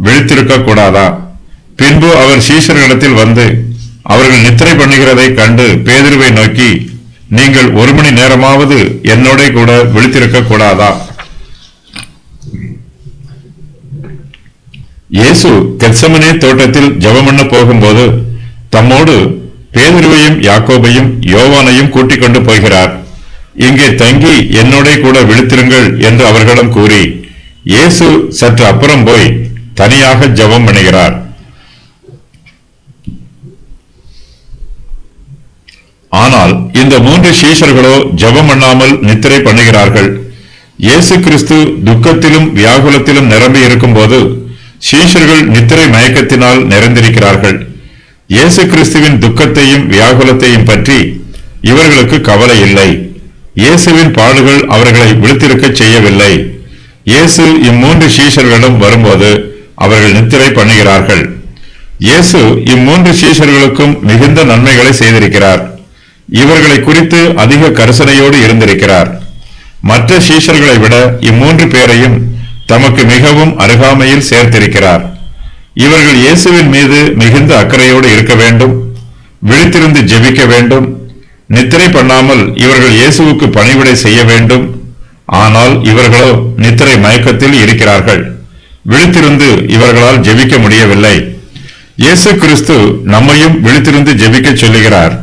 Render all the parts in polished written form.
விழித்திருக்க கூடாதா? பின்பு அவர் சீஷர்களிடத்தில் வந்து அவர்கள் நித்திரை பண்ணுகிறதை கண்டு பேதுருவை நோக்கி, நீங்கள் 1 மணி நேரமாவது என்னோட கூட விழித்திருக்க கூடாதா? இயேசு கெத்செமனே தோட்டத்தில் ஜெபம் பண்ண போகும்போது தம்மோடு பேதுருவையும் யாக்கோபையும் யோவானையும் கூட்டிக் கொண்டு போகிறார். இங்கே தங்கி என்னோட கூட விழித்திருங்கள் என்று அவர்களிடம் கூறி இயேசு சற்று அப்புறம் போய் தனியாக ஜெபம் பண்ணுகிறார். ஆனால் இந்த 3 சீஷர்களோ ஜெபம் பண்ணாமல் நித்திரை பண்ணுகிறார்கள். இயேசு கிறிஸ்து துக்கத்திலும் வியாகுலத்திலும் நிரம்பி இருக்கும் போது சீஷர்கள் நித்திரை மயக்கத்தினால் நிறைந்திருக்கிறார்கள். இயேசு கிறிஸ்துவின் துக்கத்தையும் வியாகுலத்தையும் பற்றி இவர்களுக்கு கவலை இல்லை. இயேசுவின் பாடுகள் அவர்களை விழித்திருக்க செய்யவில்லை. இயேசு இம்3 சீஷர்களிடம் வரும்போது அவர்கள் நித்திரை பண்ணுகிறார்கள். இயேசு இம்3 சீஷர்களுக்கும் மிகுந்த நன்மைகளை செய்திருக்கிறார். இவர்களை குறித்து அதிக கரிசனையோடு இருந்திருக்கிறார். மற்ற சீஷர்களை விட இம்3 பேரையும் தமக்கு மிகவும் அருகாமையில் சேர்த்திருக்கிறார். இவர்கள் இயேசுவின் மீது மிகுந்த அக்கறையோடு இருக்க வேண்டும், விழித்திருந்து ஜெபிக்க வேண்டும். நித்திரை பண்ணாமல் இவர்கள் இயேசுவுக்கு பணிவிடை செய்ய வேண்டும். ஆனால் இவர்களோ நித்திரை மயக்கத்தில் இருக்கிறார்கள். விழித்திருந்து இவர்களால் ஜெபிக்க முடியவில்லை. இயேசு கிறிஸ்து நம்மையும் விழித்திருந்து ஜெபிக்க சொல்லுகிறார்.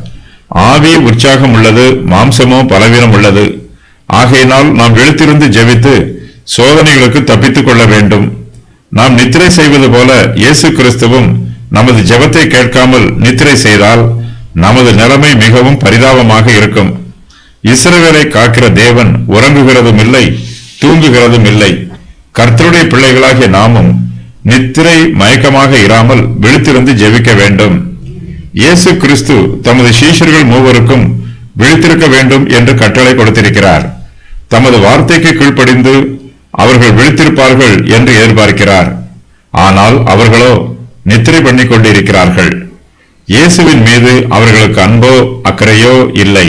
ஆவி உற்சாகம் உள்ளது, மாம்சமோ பலவீனம் உள்ளது. ஆகையினால் நாம் விழித்திருந்து ஜெபித்து சோதனைகளுக்கு தப்பித்துக் கொள்ள வேண்டும். நாம் நித்திரை செய்வது போல இயேசு கிறிஸ்துவும் நமது ஜெபத்தை கேட்காமல் நித்திரை செய்தால் நமது நிலைமை மிகவும் பரிதாபமாக இருக்கும். இஸ்ரவேலை காக்கிற தேவன் உறங்குகிறதும் இல்லை, தூங்குகிறதும் இல்லை. கர்த்தருடைய பிள்ளைகளாகிய நாமும் நித்திரை மயக்கமாக இராமல் விழித்திருந்து ஜெபிக்க வேண்டும். இயேசு கிறிஸ்து தமது சீஷர்கள் 3 விழித்திருக்க வேண்டும் என்று கட்டளை கொடுத்திருக்கிறார். தமது வார்த்தைக்கு கீழ்ப்படிந்து அவர்கள் விழித்திருப்பார்கள் என்று எதிர்பார்க்கிறார். ஆனால் அவர்களோ நித்திரை பண்ணிக் கொண்டிருக்கிறார்கள். இயேசுவின் மீது அவர்களுக்கு அன்போ அக்கறையோ இல்லை.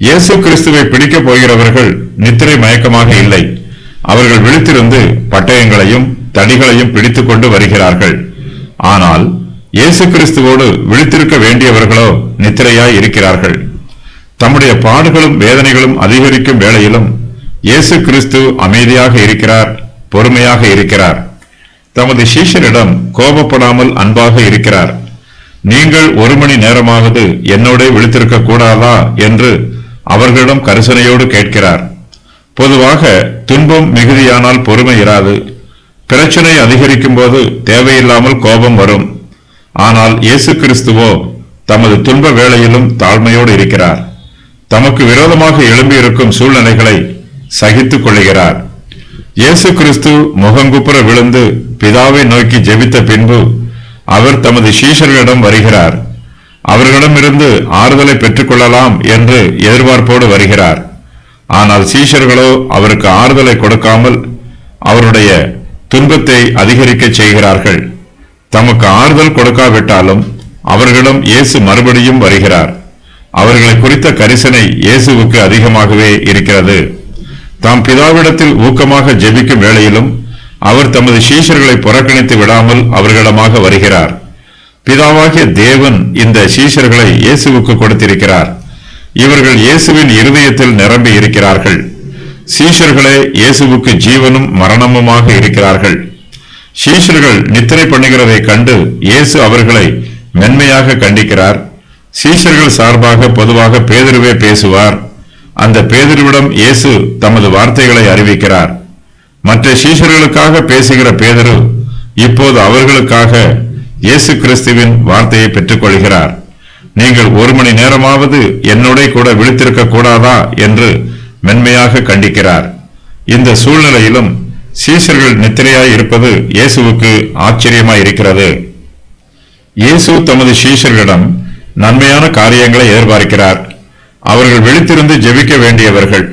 இயேசு கிறிஸ்துவை பிடிக்கப் போகிறவர்கள் நித்திரை மயக்கமாக இல்லை. அவர்கள் விழித்திருந்து பட்டயங்களையும் தடிகளையும் பிடித்துக் கொண்டு வருகிறார்கள். ஆனால் இயேசு கிறிஸ்துவோடு விழித்திருக்க வேண்டியவர்களோ நித்திரையாய் இருக்கிறார்கள். தம்முடைய பாடுகளும் வேதனைகளும் அதிகரிக்கும் வேளையிலும் இயேசு கிறிஸ்து அமைதியாக இருக்கிறார், பொறுமையாக இருக்கிறார். தமது சீஷரிடம் கோபப்படாமல் அன்பாக இருக்கிறார். நீங்கள் 1 மணி நேரமாவது என்னோட விழித்திருக்க கூடாதா என்று அவர்களிடம் கரிசனையோடு கேட்கிறார். பொதுவாக துன்பம் மிகுதியானால் பொறுமை இராது. பிரச்சனை அதிகரிக்கும் போது தேவையில்லாமல் கோபம் வரும். ஆனால் இயேசு கிறிஸ்துவோ தமது துன்ப வேளையிலும் தாழ்மையோடு இருக்கிறார். தமக்கு விரோதமாக எழும்பியிருக்கும் சூழ்நிலைகளை சகித்துக் கொள்ளுகிறார். இயேசு கிறிஸ்து முகங்குப்புற விழுந்து பிதாவை நோக்கி ஜெபித்த பின்பு அவர் தமது சீஷர்களிடம் வருகிறார். அவர்களிடமிருந்து ஆறுதலை பெற்றுக் கொள்ளலாம் என்று எதிர்பார்ப்போடு வருகிறார். ஆனால் சீஷர்களோ அவருக்கு ஆறுதலை கொடுக்காமல் அவருடைய துன்பத்தை அதிகரிக்க செய்கிறார்கள். தமக்கு ஆறுதல் கொடுக்காவிட்டாலும் அவர்களிடம் இயேசு மறுபடியும் வருகிறார். அவர்களை குறித்த கரிசனை இயேசுவுக்கு அதிகமாகவே இருக்கிறது. தாம் பிதாவிடத்தில் ஊக்கமாக ஜெபிக்கும் வேளையிலும் அவர் தமது சீஷர்களை புறக்கணித்து விடாமல் அவர்களிடமாக வருகிறார். பிதாவாகிய தேவன் இந்த சீஷர்களை இயேசுவுக்கு கொடுத்திருக்கிறார். இவர்கள் இயேசுவின் இருதயத்தில் நிரம்பி இருக்கிறார்கள். சீஷர்களே இயேசுவுக்கு ஜீவனும் மரணமுமாக இருக்கிறார்கள். சீஷர்கள் நித்திரை பண்ணுகிறதை கண்டு இயேசு அவர்களை மென்மையாக கண்டிக்கிறார். சீஷர்கள் சார்பாக பொதுவாக பேதுருவே பேசுவார். அந்த பேதுருவிடம் இயேசு தமது வார்த்தைகளை அறிவிக்கிறார். மற்ற சீஷர்களுக்காக பேசுகிற பேதுரு இப்போது அவர்களுக்காக இயேசு கிறிஸ்துவின் வார்த்தையை பெற்றுக் கொள்கிறார். நீங்கள் 1 மணி நேரமாவது என்னோட கூட விழித்திருக்க கூடாதா என்று மென்மையாக கண்டிக்கிறார். இந்த சூழ்நிலையிலும் சீஷர்கள் நித்திரையாய் இருப்பது இயேசுவுக்கு ஆச்சரியமாய் இருக்கிறது. இயேசு தமது சீஷர்களிடம் நன்மையான காரியங்களை எதிர்பார்க்கிறார். அவர்கள் விழித்திருந்து ஜெபிக்க வேண்டியவர்கள்.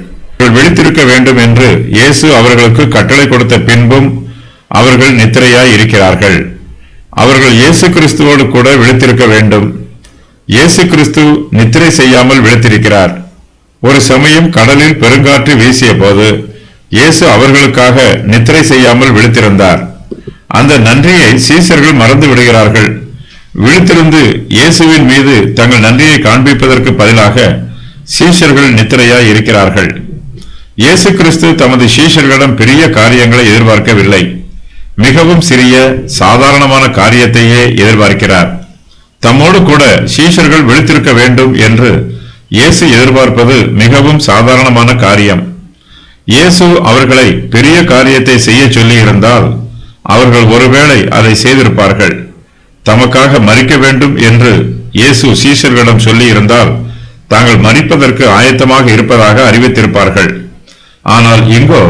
விழித்திருக்க வேண்டும் என்று இயேசு அவர்களுக்கு கட்டளை கொடுத்த பின்பும் அவர்கள் நித்திரையாய் இருக்கிறார்கள். அவர்கள் இயேசு கிறிஸ்துவோடு கூட விழித்திருக்க வேண்டும். இயேசு கிறிஸ்து நித்திரை செய்யாமல் விழித்திருக்கிறார். ஒரு சமயம் கடலில் பெருங்காற்று வீசிய போது இயேசு அவர்களுக்காக நித்திரை செய்யாமல் விழித்திருந்தார். அந்த நன்றியை சீசர்கள் மறந்து விடுகிறார்கள். விழித்திருந்து இயேசுவின் மீது தங்கள் நன்றியை காண்பிப்பதற்கு பதிலாக சீஷர்கள் நித்திரையாய் இருக்கிறார்கள். இயேசு கிறிஸ்து தமது சீஷர்களிடம் பெரிய காரியங்களை எதிர்பார்க்கவில்லை. மிகவும் சிறிய சாதாரணமான காரியத்தையே எதிர்பார்க்கிறார். தம்மோடு கூட சீஷர்கள் விழித்திருக்க வேண்டும் என்று இயேசு எதிர்பார்ப்பது மிகவும் சாதாரணமான காரியம். இயேசு அவர்களை பெரிய காரியத்தை செய்ய சொல்லி இருந்தால் அவர்கள் ஒருவேளை அதை செய்திருப்பார்கள். தமக்காக மரிக்க வேண்டும் என்று இயேசு சீஷர்களிடம் சொல்லி இருந்தால் தாங்கள் மரிப்பதற்கு ஆயத்தமாக இருப்பதாக அறிவித்திருப்பார்கள். ஆனால் இங்கோ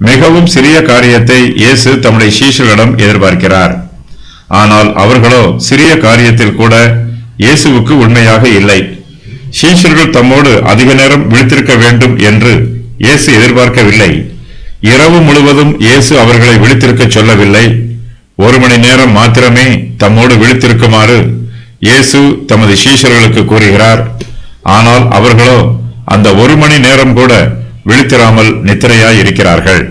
மிகவும் சிறிய காரியத்தை இயேசு தம்முடைய சீஷர்களிடம் எதிர்பார்க்கிறார். ஆனால் அவர்களோ சிறிய காரியத்தில் கூட இயேசுவுக்கு உண்மையாக இல்லை. சீஷர்கள் தம்மோடு அதிக நேரம் விழித்திருக்க வேண்டும் என்று இயேசு எதிர்பார்க்கவில்லை. இரவு முழுவதும் இயேசு அவர்களை விழித்திருக்க சொல்லவில்லை. 1 மணி நேரம் மாத்திரமே தம்மோடு விழித்திருக்குமாறு இயேசு தமது சீஷர்களுக்கு கூறுகிறார். ஆனால் அவர்களோ அந்த 1 மணி நேரம் கூட விழித்திராமல் நித்திரையாய் இருக்கிறார்கள்.